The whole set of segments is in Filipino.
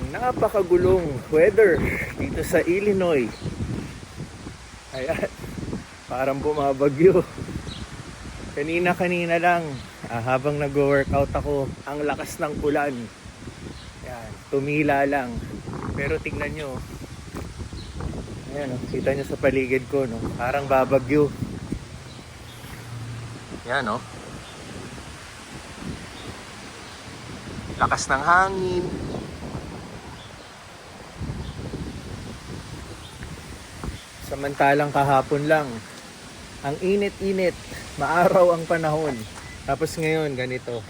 napakagulong weather dito sa Illinois. Ayan, parang bumabagyo. Kanina lang, habang nag-workout ako, ang lakas ng ulan. Ayan, tumila lang. Pero tingnan nyo, ayan, kita nyo sa paligid ko, no? Parang babagyo. Ayan, no? Lakas ng hangin. Samantalang kahapon lang, ang init-init, maaraw ang panahon. Tapos ngayon, ganito.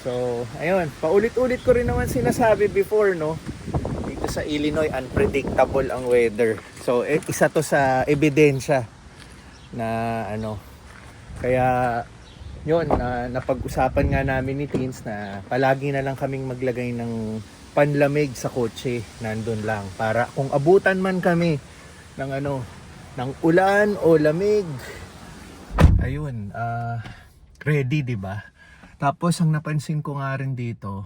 So, ayun, paulit-ulit ko rin naman sinasabi before, no? Dito sa Illinois, unpredictable ang weather. So, isa to sa ebidensya na ano. Kaya, yun, napag-usapan nga namin ni Teens na palagi na lang kaming maglagay ng panlamig sa kotse. Nandun lang. Para kung abutan man kami ng ng ulan o lamig, ayun, ready, 'di ba? Tapos ang napansin ko nga rin dito,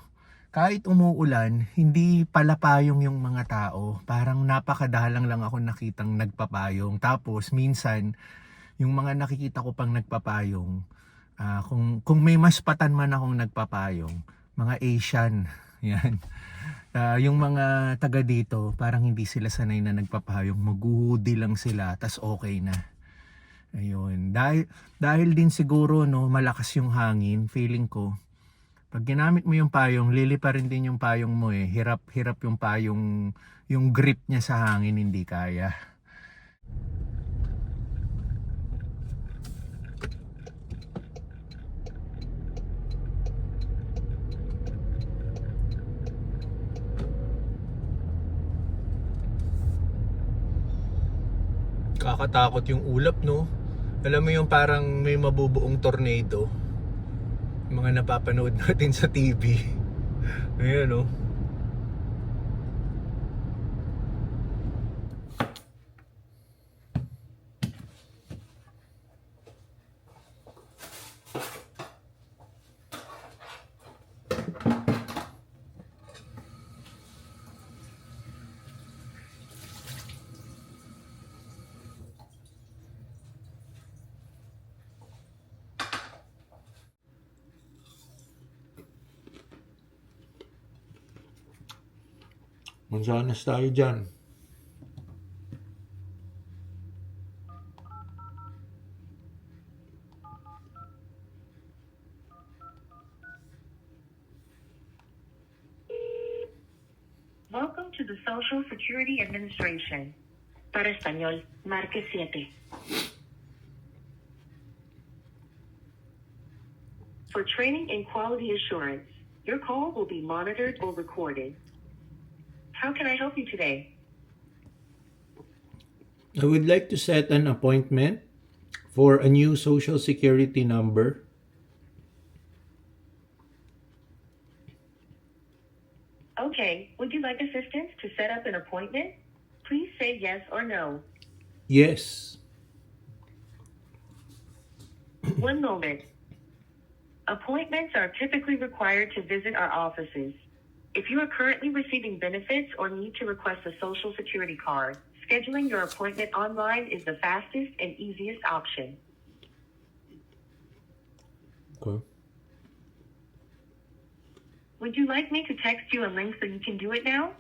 kahit umuulan, hindi palapayong yung mga tao. Parang napakadalang lang ako nakitang nagpapayong. Tapos minsan yung mga nakikita ko pang nagpapayong, kung may maspatan man akong nagpapayong, mga Asian, yan. Yung mga taga dito, parang hindi sila sanay na nagpapayong, maghuhudi lang sila, tas okay na. Ayun, dahil din siguro, no, malakas yung hangin, feeling ko, pag ginamit mo yung payong, lilipa rin din yung payong mo eh. Hirap yung payong, yung grip niya sa hangin, hindi kaya. Kakatakot yung ulap, no? Alam mo yung parang may mabubuong tornado. Yung mga napapanood natin sa TV. Ayan, no? Mansanas tayo dyan. Welcome to the Social Security Administration. Para Español, marque 7. For training and quality assurance, your call will be monitored or recorded. How can I help you today? I would like to set an appointment for a new social security number. Okay, would you like assistance to set up an appointment? Please say yes or no. Yes. One moment. Appointments are typically required to visit our offices. If you are currently receiving benefits or need to request a Social Security card, scheduling your appointment online is the fastest and easiest option. Okay. Would you like me to text you a link so you can do it now?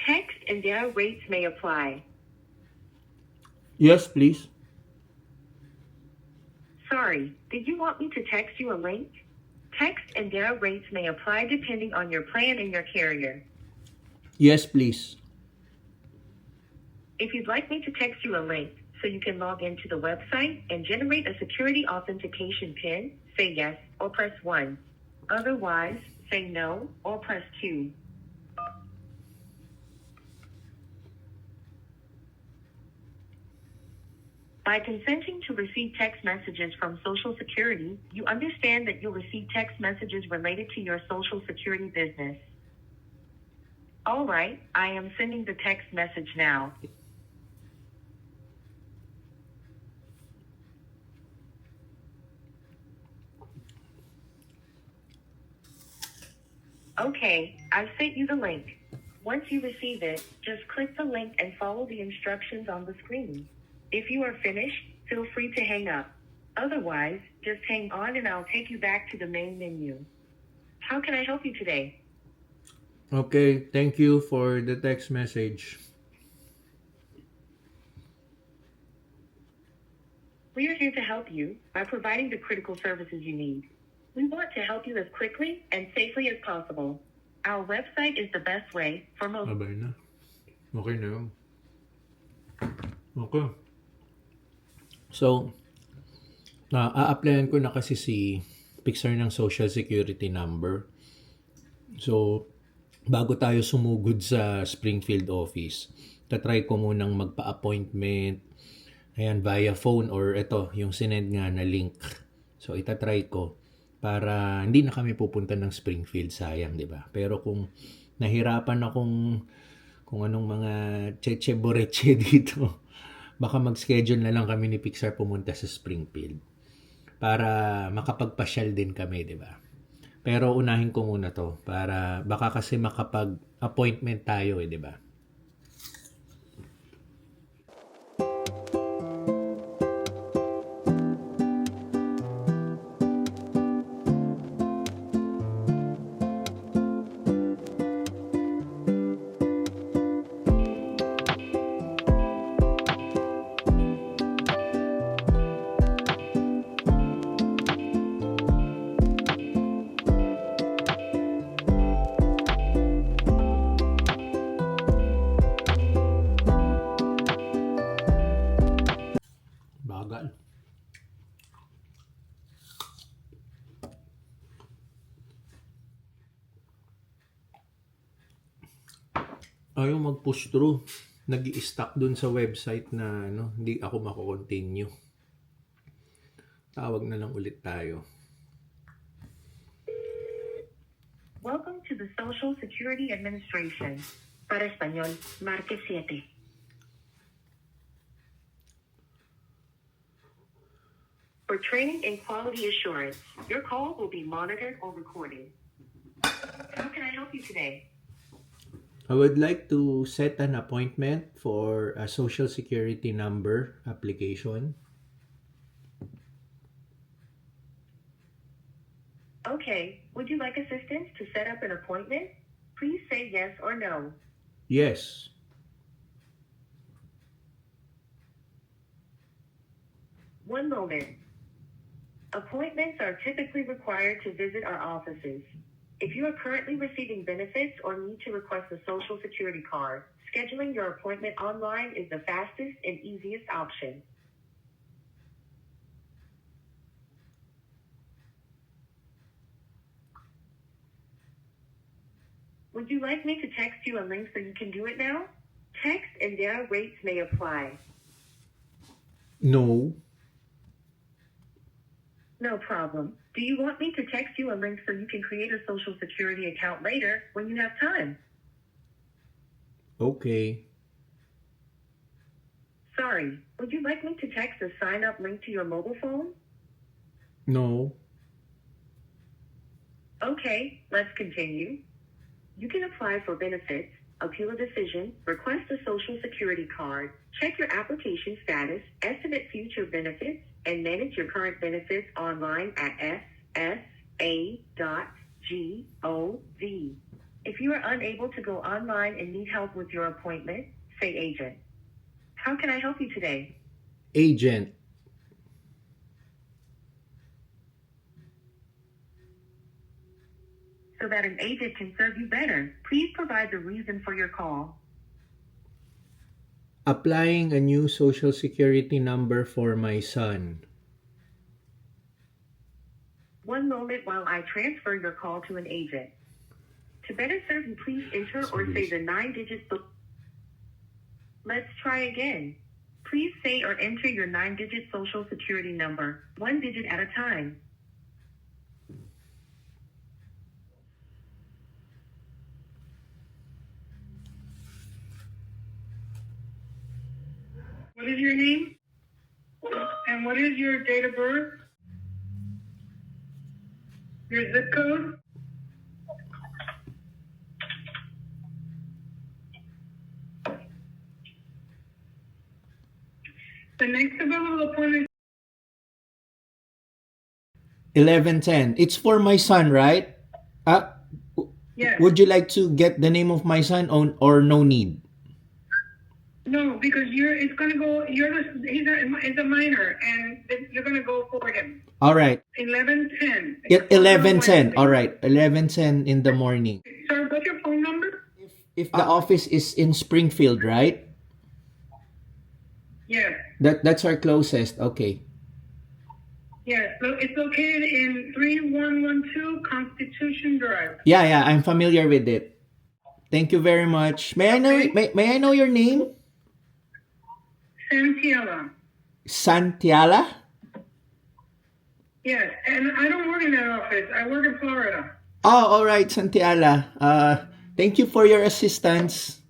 Text and their rates may apply. Yes, please. Sorry, did you want me to text you a link? Text and their rates may apply depending on your plan and your carrier. Yes, please. If you'd like me to text you a link so you can log into the website and generate a security authentication PIN, say yes or press 1. Otherwise, say no or press 2. By consenting to receive text messages from Social Security, you understand that you'll receive text messages related to your Social Security business. All right, I am sending the text message now. Okay, I've sent you the link. Once you receive it, just click the link and follow the instructions on the screen. If you are finished, feel free to hang up. Otherwise, just hang on and I'll take you back to the main menu. How can I help you today? Okay, thank you for the text message. We are here to help you by providing the critical services you need. We want to help you as quickly and safely as possible. Our website is the best way for most. Abay na. Okay na yun. Okay. So, a-applyan ko na kasi si Pixar ng Social Security number. So, bago tayo sumugod sa Springfield office, tatry ko munang magpa-appointment, ayan, via phone or ito, yung sinend nga na link. So, itatry ko para hindi na kami pupunta ng Springfield, sayang, di ba? Pero kung nahirapan akong kung anong mga cheche-boreche dito, baka mag-schedule na lang kami ni Pixar pumunta sa Springfield para makapagpasyal din kami, di ba? Pero unahin ko muna to para baka kasi makapag-appointment tayo, di ba? Bagal. Ayaw mag-push through. Nag-i-stuck dun sa website na hindi ako mako-continue. Tawag na lang ulit tayo. Welcome to the Social Security Administration. Para Español, marque 7. For training and quality assurance, your call will be monitored or recorded. How can I help you today? I would like to set an appointment for a social security number application. Okay, would you like assistance to set up an appointment? Please say yes or no. Yes. One moment. Appointments are typically required to visit our offices. If you are currently receiving benefits or need to request a Social Security card, scheduling your appointment online is the fastest and easiest option. Would you like me to text you a link so you can do it now? Text and their rates may apply. No. No problem. Do you want me to text you a link so you can create a Social Security account later when you have time? Okay. Sorry, would you like me to text a sign-up link to your mobile phone? No. Okay, let's continue. You can apply for benefits, appeal a decision, request a Social Security card, check your application status, estimate future benefits, and manage your current benefits online at ssa.gov. If you are unable to go online and need help with your appointment, say agent. How can I help you today? Agent. So that an agent can serve you better, please provide the reason for your call. Applying a new social security number for my son. One moment while I transfer your call to an agent. To better serve you, please enter or say the 9-digit. Let's try again. Please say or enter your 9-digit Social Security number, one digit at a time. What is your name? And what is your date of birth? Your zip code? The next available appointment. 11:10. It's for my son, right? Yes. Would you like to get the name of my son or no need? No, because it's gonna go. He's a minor, and you're gonna go for him. All right. 11:10. 11:10. All right. 11:10 in the morning. Sir, what's your phone number? If the office is in Springfield, right? Yes. That's our closest. Okay. Yes. So it's located in 3112 Constitution Drive. Yeah, I'm familiar with it. Thank you very much. May I know your name? Santiago. Santiala? Yes, and I don't work in that office. I work in Florida. Oh, all right, Santiala. Thank you for your assistance.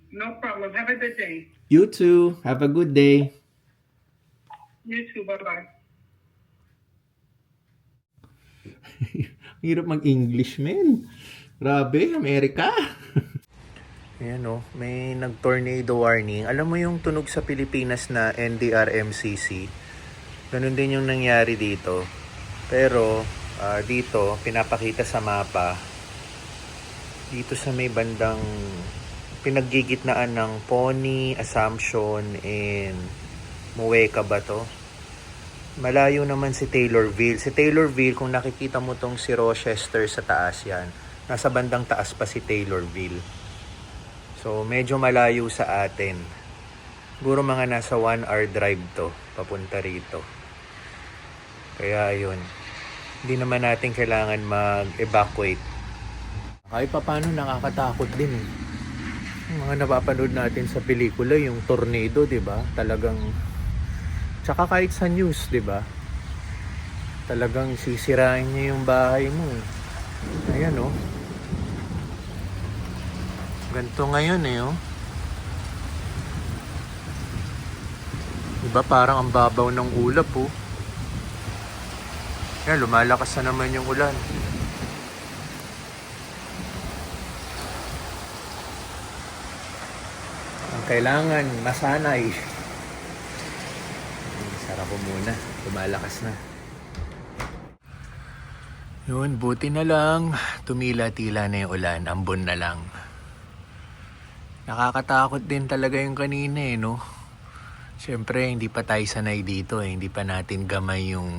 No problem. Have a good day. You too. Have a good day. You too. Bye-bye. Hirap mag-English, men. Grabe, Amerika. Ayan o, may nag-tornado warning. Alam mo yung tunog sa Pilipinas na NDRMCC? Ganun din yung nangyari dito. Pero dito, pinapakita sa mapa, dito sa may bandang pinaggigitnaan ng Pony, Assumption, and Mueca ba to? Malayo naman si Taylorville. Si Taylorville, kung nakikita mo tong si Rochester sa taas yan, nasa bandang taas pa si Taylorville. So, medyo malayo sa atin. Siguro mga nasa 1 hour drive to, papunta rito. Kaya ayun, hindi naman natin kailangan mag-evacuate. Kahit pa paano nakakatakot din eh. Yung mga napapanood natin sa pelikula, yung tornado, di ba? Talagang, tsaka kahit sa news, di ba? Talagang sisirain niya yung bahay mo. Ayan oh. Ganito ngayon eh oh. Diba parang ang babaw ng ulap oh. Yan, lumalakas na naman yung ulan. Ang kailangan masanay. Sarap ko muna. Lumalakas na. Yun, buti na lang. Tumila-tila na yung ulan. Ambon na lang. Nakakatakot din talaga yung kanina eh, no? Siyempre, hindi pa tayo sanay dito eh. Hindi pa natin gamay yung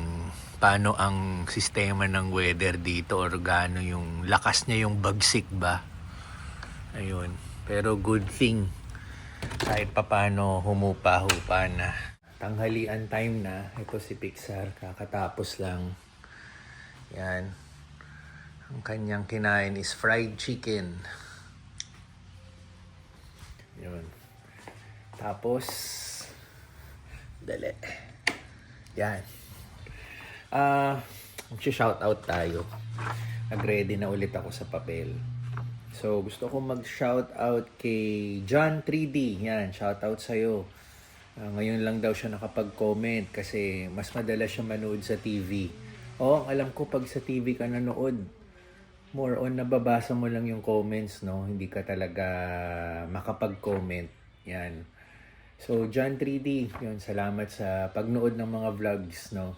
paano ang sistema ng weather dito or gaano yung lakas niya yung bagsik ba. Ayun. Pero good thing. Kahit pa paano humupa-hupa na. Tanghalian time na. Ito si Pixar. Kakatapos lang. Yan. Ang kanyang kinain is fried chicken. Yun. Tapos, dali. Yan. Mag-shoutout tayo. Nag-ready na ulit ako sa papel. So, gusto ko mag-shoutout kay John 3D. Yan, shoutout sa'yo. Ngayon lang daw siya nakapag-comment kasi mas madalas siya manood sa TV. Alam ko pag sa TV ka nanood, more on nababasa mo lang yung comments, no? Hindi ka talaga makapag-comment. Yan. So, John 3D, yun, salamat sa pagnood ng mga vlogs, no?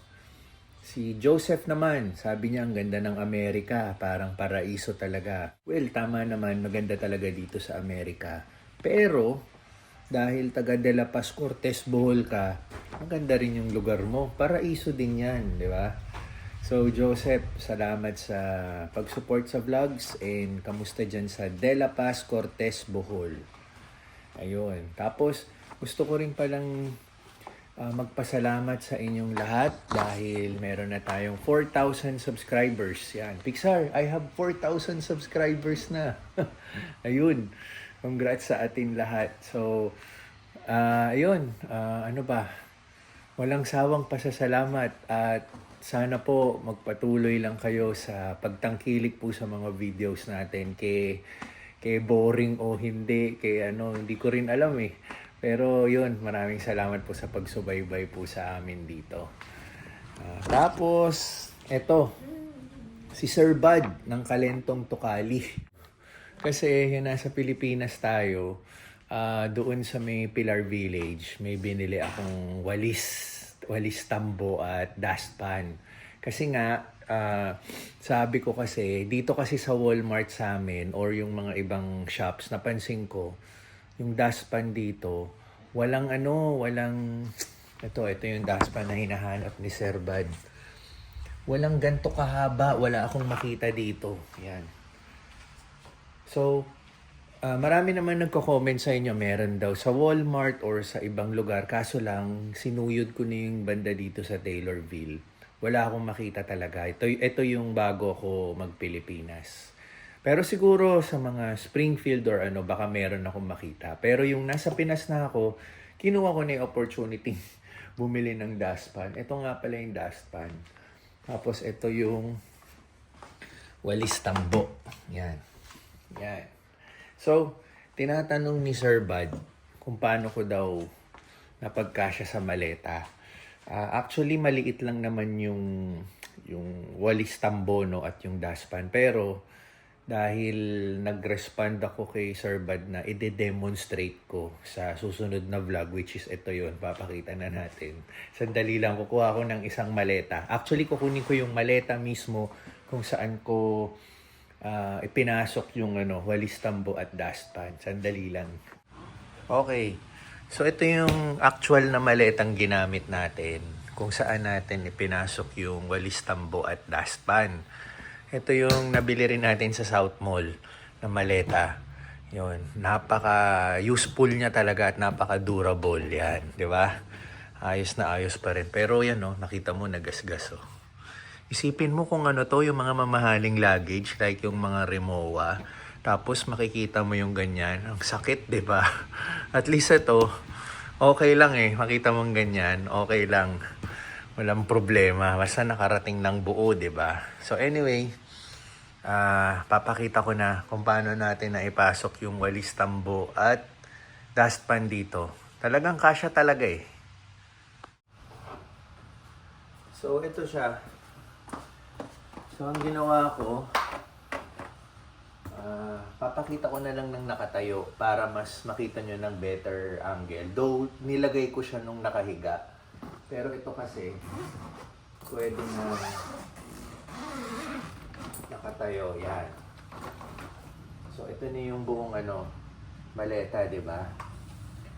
Si Joseph naman, sabi niya ang ganda ng Amerika, parang paraiso talaga. Well, tama naman, maganda talaga dito sa Amerika. Pero, dahil taga De La Paz, Cortez, Bohol ka, maganda rin yung lugar mo. Paraiso din yan, di ba? So, Joseph, salamat sa pag-support sa vlogs and kamusta dyan sa De La Paz, Cortez, Bohol. Ayun. Tapos, gusto ko rin palang magpasalamat sa inyong lahat dahil meron na tayong 4,000 subscribers. Yan. Pixar, I have 4,000 subscribers na. Ayun. Congrats sa atin lahat. So, ayun. Ano ba? Walang sawang pasasalamat at sana po magpatuloy lang kayo sa pagtangkilik po sa mga videos natin kay boring o hindi, hindi ko rin alam eh. Pero yun, maraming salamat po sa pagsubaybay po sa amin dito. Tapos, eto, si Sir Bud ng Kalentong Tukali. Kasi yun, nasa Pilipinas tayo, doon sa may Pilar Village, may binili akong walis tambo at dustpan. Kasi nga, sabi ko kasi, dito kasi sa Walmart sa amin or yung mga ibang shops, napansin ko, yung dustpan dito, ito yung dustpan na hinahanap ni Sir Bad. Walang ganto kahaba, wala akong makita dito. Yan. So, marami naman nagko-comment sa inyo, meron daw sa Walmart or sa ibang lugar. Kaso lang, sinuyod ko na yung banda dito sa Taylorville. Wala akong makita talaga. Ito yung bago ako mag-Pilipinas. Pero siguro sa mga Springfield or baka meron akong makita. Pero yung nasa Pinas na ako, kinuha ko na yung opportunity bumili ng dustpan. Ito nga pala yung dustpan. Tapos ito yung walis tambo. Yan. So, tinatanong ni Sir Bad kung paano ko daw napagkasya sa maleta. Actually, maliit lang naman yung walis tambo at yung dustpan. Pero, dahil nag-respond ako kay Sir Bad na i-demonstrate ko sa susunod na vlog, which is ito yun, papakita na natin. Sandali lang, kukuha ko ng isang maleta. Actually, kukunin ko yung maleta mismo kung saan ko ipinasok yung walis tambo at dustpan. Sandali lang. Okay. So ito yung actual na maletang ginamit natin kung saan natin ipinasok yung walis tambo at dustpan. Ito yung nabili rin natin sa South Mall na maleta. Yun, napaka-useful niya talaga at napaka-durable yan, di ba? Ayos na ayos pa rin. Pero yan nakita mo nagasgas oh. Isipin mo kung yung mga mamahaling luggage like yung mga Rimowa. Tapos makikita mo yung ganyan. Ang sakit, di ba? At least ito, okay lang makita mong ganyan, okay lang. Walang problema. Basta nakarating ng buo, di ba? So anyway, papakita ko na kung paano natin na ipasok yung walis tambo at dustpan dito. Talagang kasya talaga So ito siya. So, ang ginawa ko, papakita ko na lang ng nakatayo para mas makita nyo ng better angle. Though, nilagay ko siya nung nakahiga. Pero ito kasi, pwede na nakatayo. Yan. So, ito na yung buong maleta, di ba?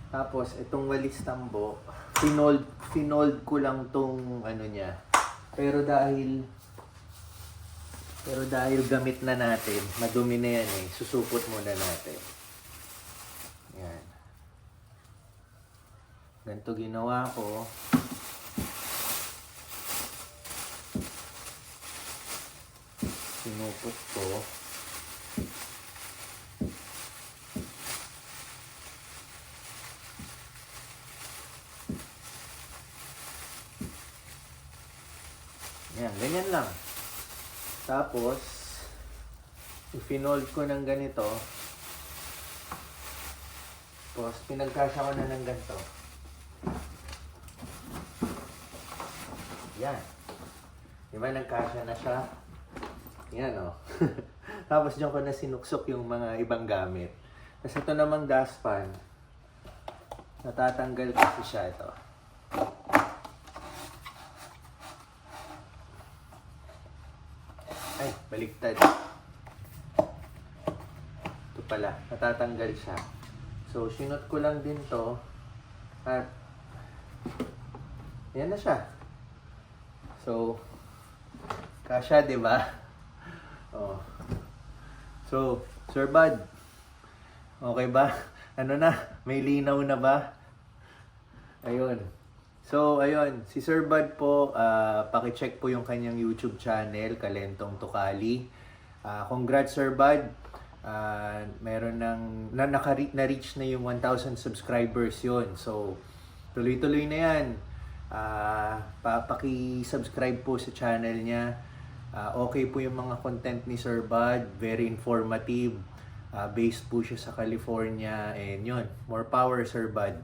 Tapos, itong walis tambo, finold ko lang tong niya. Pero dahil gamit na natin, madumi na yan susupot muna natin. Yan. Ganito ginawa ko. Sinupot ko. Yan, ganyan lang. Tapos, i-finold ko ng ganito. Tapos, pinagkasya ko na ng ganito. Yan. Diba, nagkasya na siya? Yan, Tapos, diyan ko na sinuksok yung mga ibang gamit. Tapos, ito namang dustpan. Natatanggal kasi siya ito. Ay, baliktad. Ito pala, natatanggal siya. So, sinot ko lang din to. At, yan na siya. So, kasya, di ba? Oh. So, Sir Bad, okay ba? May linaw na ba? Ayun. So, ayun, si Sir Bad po, pakicheck po yung kanyang YouTube channel, Kalentong Tukali. Congrats, Sir Bad. Meron na-reach na yung 1,000 subscribers yun. So, tuloy-tuloy na yan. Paki-subscribe po sa channel niya. Okay po yung mga content ni Sir Bad. Very informative. Based po siya sa California. And yun, more power, Sir Bad.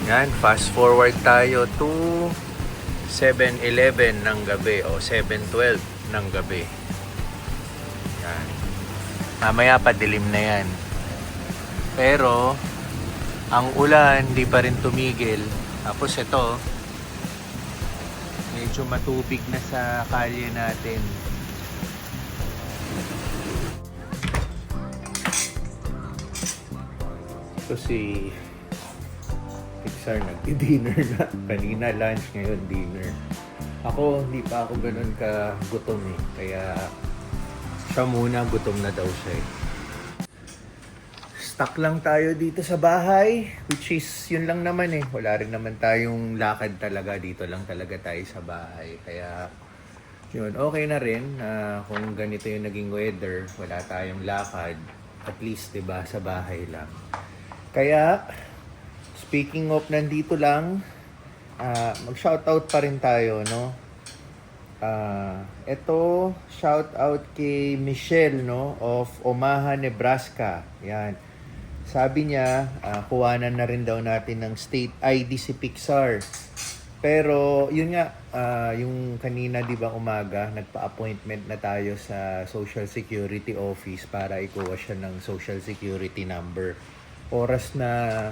Yan, fast forward tayo to 7:11 ng gabi o 7:12 ng gabi. Yan. Mamaya pa dilim na yan. Pero ang ulan hindi pa rin tumigil. Tapos ito, medyo matubig na sa kalye natin. Ito si Pixar nagdi-dinner na. Kanina lunch, ngayon dinner. Ako, hindi pa ako ganun ka gutom eh. Kaya siya muna, gutom na daw siya eh. Stuck lang tayo dito sa bahay, which is yun lang naman eh. Wala rin naman tayong lakad talaga. Dito lang talaga tayo sa bahay. Kaya yun, okay na rin kung ganito yung naging weather. Wala tayong lakad. At least, diba, sa bahay lang. Kaya, speaking of nandito lang, mag-shoutout pa rin tayo, no? Ito, shoutout kay Michelle, no? Of Omaha, Nebraska. Yan. Sabi niya, kuwanan na rin daw natin ng state ID si Pixar. Pero, yun nga, yung kanina, di ba, umaga, nagpa-appointment na tayo sa Social Security Office para ikuha siya ng Social Security number. Oras na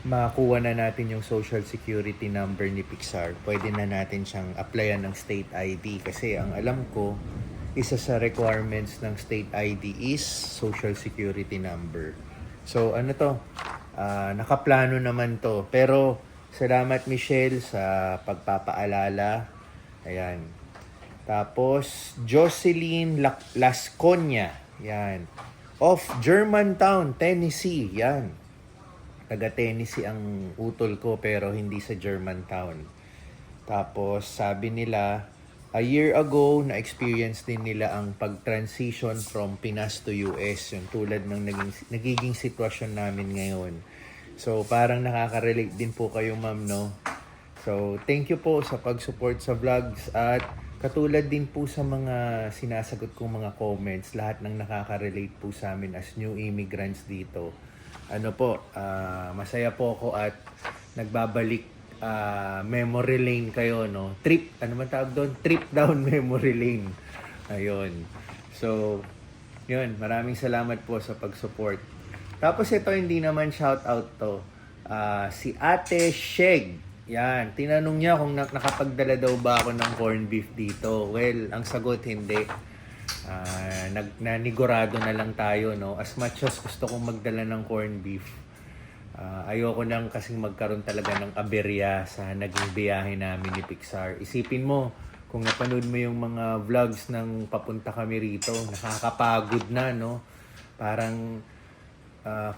makuha na natin yung Social Security number ni Pixar, pwede na natin siyang applyan ng state ID. Kasi ang alam ko, isa sa requirements ng state ID is Social Security number. So, ano to? Nakaplano naman to. Pero, salamat Michelle sa pagpapaalala. Ayan. Tapos, Jocelyn Lasconia. Yan. Of Germantown, Tennessee. Yan. Taga Tennessee ang utol ko pero hindi sa Germantown. Tapos, sabi nila, a year ago, na-experience din nila ang pag-transition from Pinas to US. Yung tulad ng nagiging sitwasyon namin ngayon. So, parang nakaka-relate din po kayo, ma'am, no? So, thank you po sa pag-support sa vlogs at katulad din po sa mga sinasagot kong mga comments, lahat ng nakaka-relate po sa amin as new immigrants dito. Ano po, masaya po ako at nagbabalik memory lane kayo, no? Trip, ano man tawag doon? Trip down memory lane. Ayun. So, yun, maraming salamat po sa pag-support. Tapos ito, hindi naman shoutout to. Si Ate Sheg. Yan, tinanong niya kung nakapagdala daw ba ako ng corned beef dito. Well, ang sagot hindi. Nanigurado na lang tayo, no? As much as gusto kong magdala ng corned beef, ayoko nang kasing magkaroon talaga ng aberya sa naging biyahe namin ni Pixar. Isipin mo, kung napanood mo yung mga vlogs ng papunta kami rito, nakakapagod na, no? Parang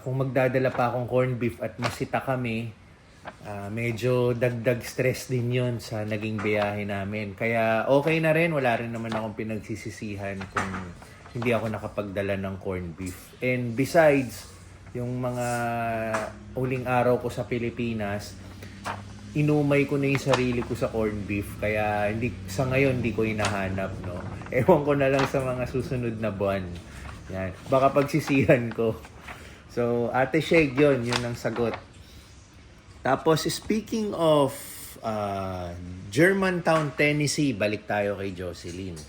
kung magdadala pa akong corned beef at masita kami, medyo dagdag stress din yon sa naging biyahe namin. Kaya okay na rin, wala rin naman akong pinagsisisihan kung hindi ako nakapagdala ng corned beef. And besides, yung mga uling araw ko sa Pilipinas, inumay ko na yung sarili ko sa corned beef. Kaya sa ngayon hindi ko hinahanap, no? Ewan ko na lang sa mga susunod na buwan. Yan. Baka pagsisihan ko. So, Ate Sheg, yun ang sagot. Tapos, speaking of Germantown, Tennessee, balik tayo kay Jocelyn.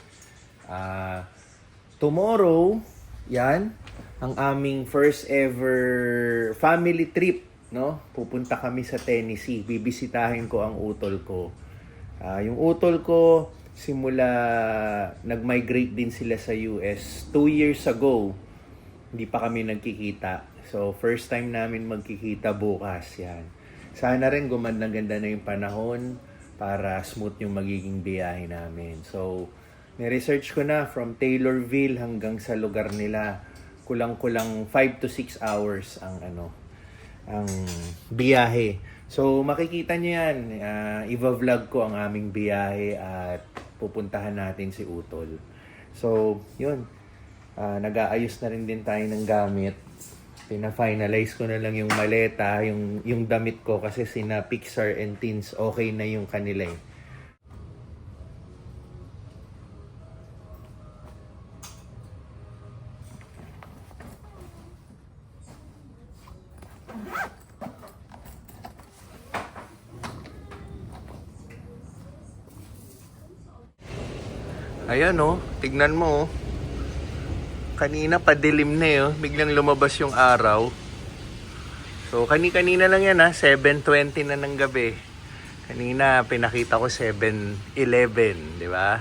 Tomorrow, yan, ang aming first ever family trip, no? Pupunta kami sa Tennessee. Bibisitahin ko ang utol ko. Yung utol ko, simula nag-migrate din sila sa US 2 years ago. Hindi pa kami nagkikita. So, first time namin magkikita bukas, yan. Sana rin gumanda-ganda na yung panahon para smooth yung magiging biyahe namin. So, ni-research ko na from Taylorville hanggang sa lugar nila. Kulang-kulang 5 to 6 hours ang biyahe. So, makikita nyo yan. Iva-vlog ko ang aming biyahe at pupuntahan natin si Utol. So, yun. Nag-aayos na rin din tayo ng gamit. Pina-finalize ko na lang yung maleta, yung damit ko kasi sina Pixar and Teens okay na yung kanila eh. Ayan oh, tignan mo oh. Kanina padilim na eh oh. Biglang lumabas yung araw. So kanina lang yan 7:20 na ng gabi. Kanina pinakita ko 7:11, di ba?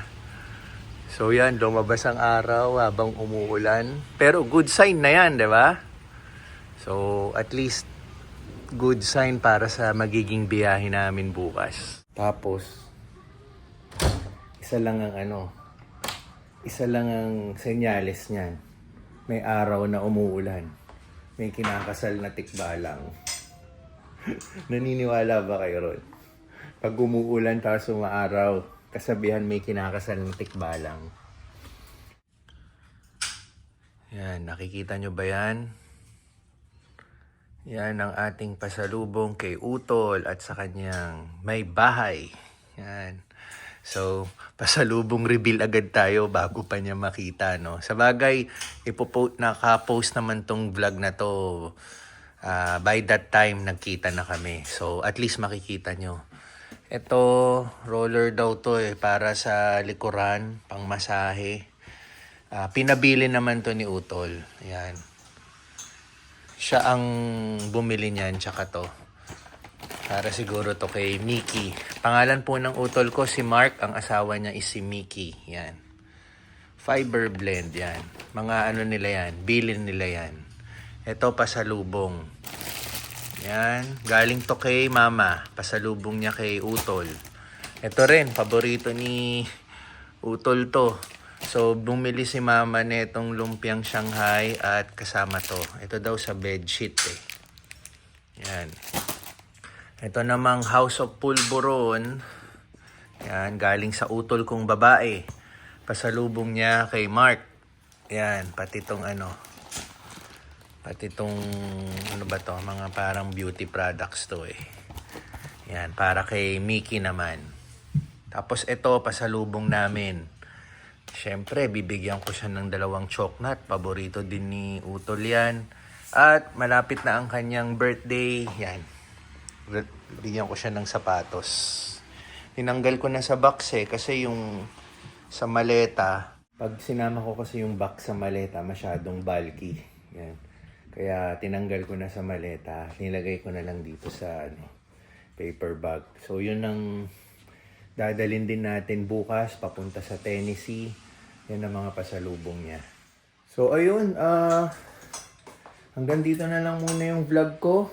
So yan, lumabas ang araw habang umuulan. Pero good sign na yan, di ba? So at least good sign para sa magiging biyahe namin bukas. Tapos isa lang ang senyales niyan. May araw na umuulan. May kinakasal na tikbalang. Naniniwala ba kayo ron? Pag umuulan tapos umaaraw, kasabihan may kinakasal na tikbalang. Yan, nakikita nyo ba yan? Yan ang ating pasalubong kay Utol at sa kanyang may bahay. Yan. So, pasalubong reveal agad tayo bago pa niya makita, no? Sa bagay, naka-post naman tong vlog na to. By that time, nagkita na kami. So, at least makikita nyo. Ito, roller daw to para sa likuran, pang masahe. Pinabili naman to ni Utol. Yan. Siya ang bumili niyan, tsaka to. Para siguro to kay Mickey. Pangalan po ng Utol ko, si Mark. Ang asawa niya is si Mickey. Yan. Fiber blend, yan. Mga nila yan. Bilin nila yan. Ito, pasalubong. Yan. Galing to kay Mama. Pasalubong niya kay Utol. Ito rin, paborito ni Utol to. So, bumili si Mama netong lumpiang Shanghai at kasama to. Ito daw sa bedsheet eh. Yan. Ito namang House of Pulburon. Yan, galing sa Utol kong babae. Pasalubong niya kay Mark. Yan, pati tong ba to? Mga parang beauty products to eh. Yan, para kay Mickey naman. Tapos ito, pasalubong namin. Siyempre, bibigyan ko siya ng 2 choknat. Paborito din ni Utol yan. At malapit na ang kanyang birthday. Yan. Bigyan ko siya ng sapatos. Tinanggal ko na sa box eh. Kasi yung sa maleta, pag sinama ko kasi yung box sa maleta, masyadong bulky. Yan. Kaya tinanggal ko na sa maleta. Nilagay ko na lang dito sa paper bag. So yun ang dadalhin din natin bukas papunta sa Tennessee. Yan ang mga pasalubong niya. So ayun, hanggang dito na lang muna yung vlog ko.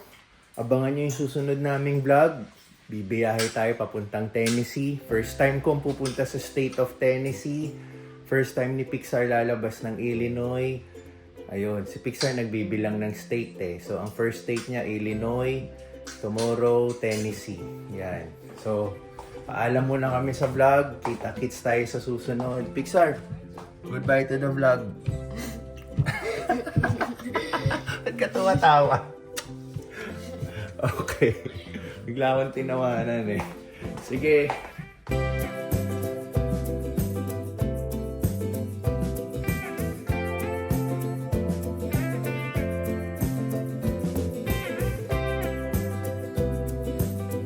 Abangan nyo yung susunod naming vlog. Bibiyahe tayo papuntang Tennessee. First time kong pupunta sa state of Tennessee. First time ni Pixar lalabas ng Illinois. Ayun, si Pixar nagbibilang ng state eh. So ang first state niya, Illinois. Tomorrow, Tennessee. Yan. So, paalam muna kami sa vlog. Kita-kits tayo sa susunod. Pixar, goodbye to the vlog. Ba't ka tuwa-tawa? Okay. Bigla akong tinawanan eh. Sige.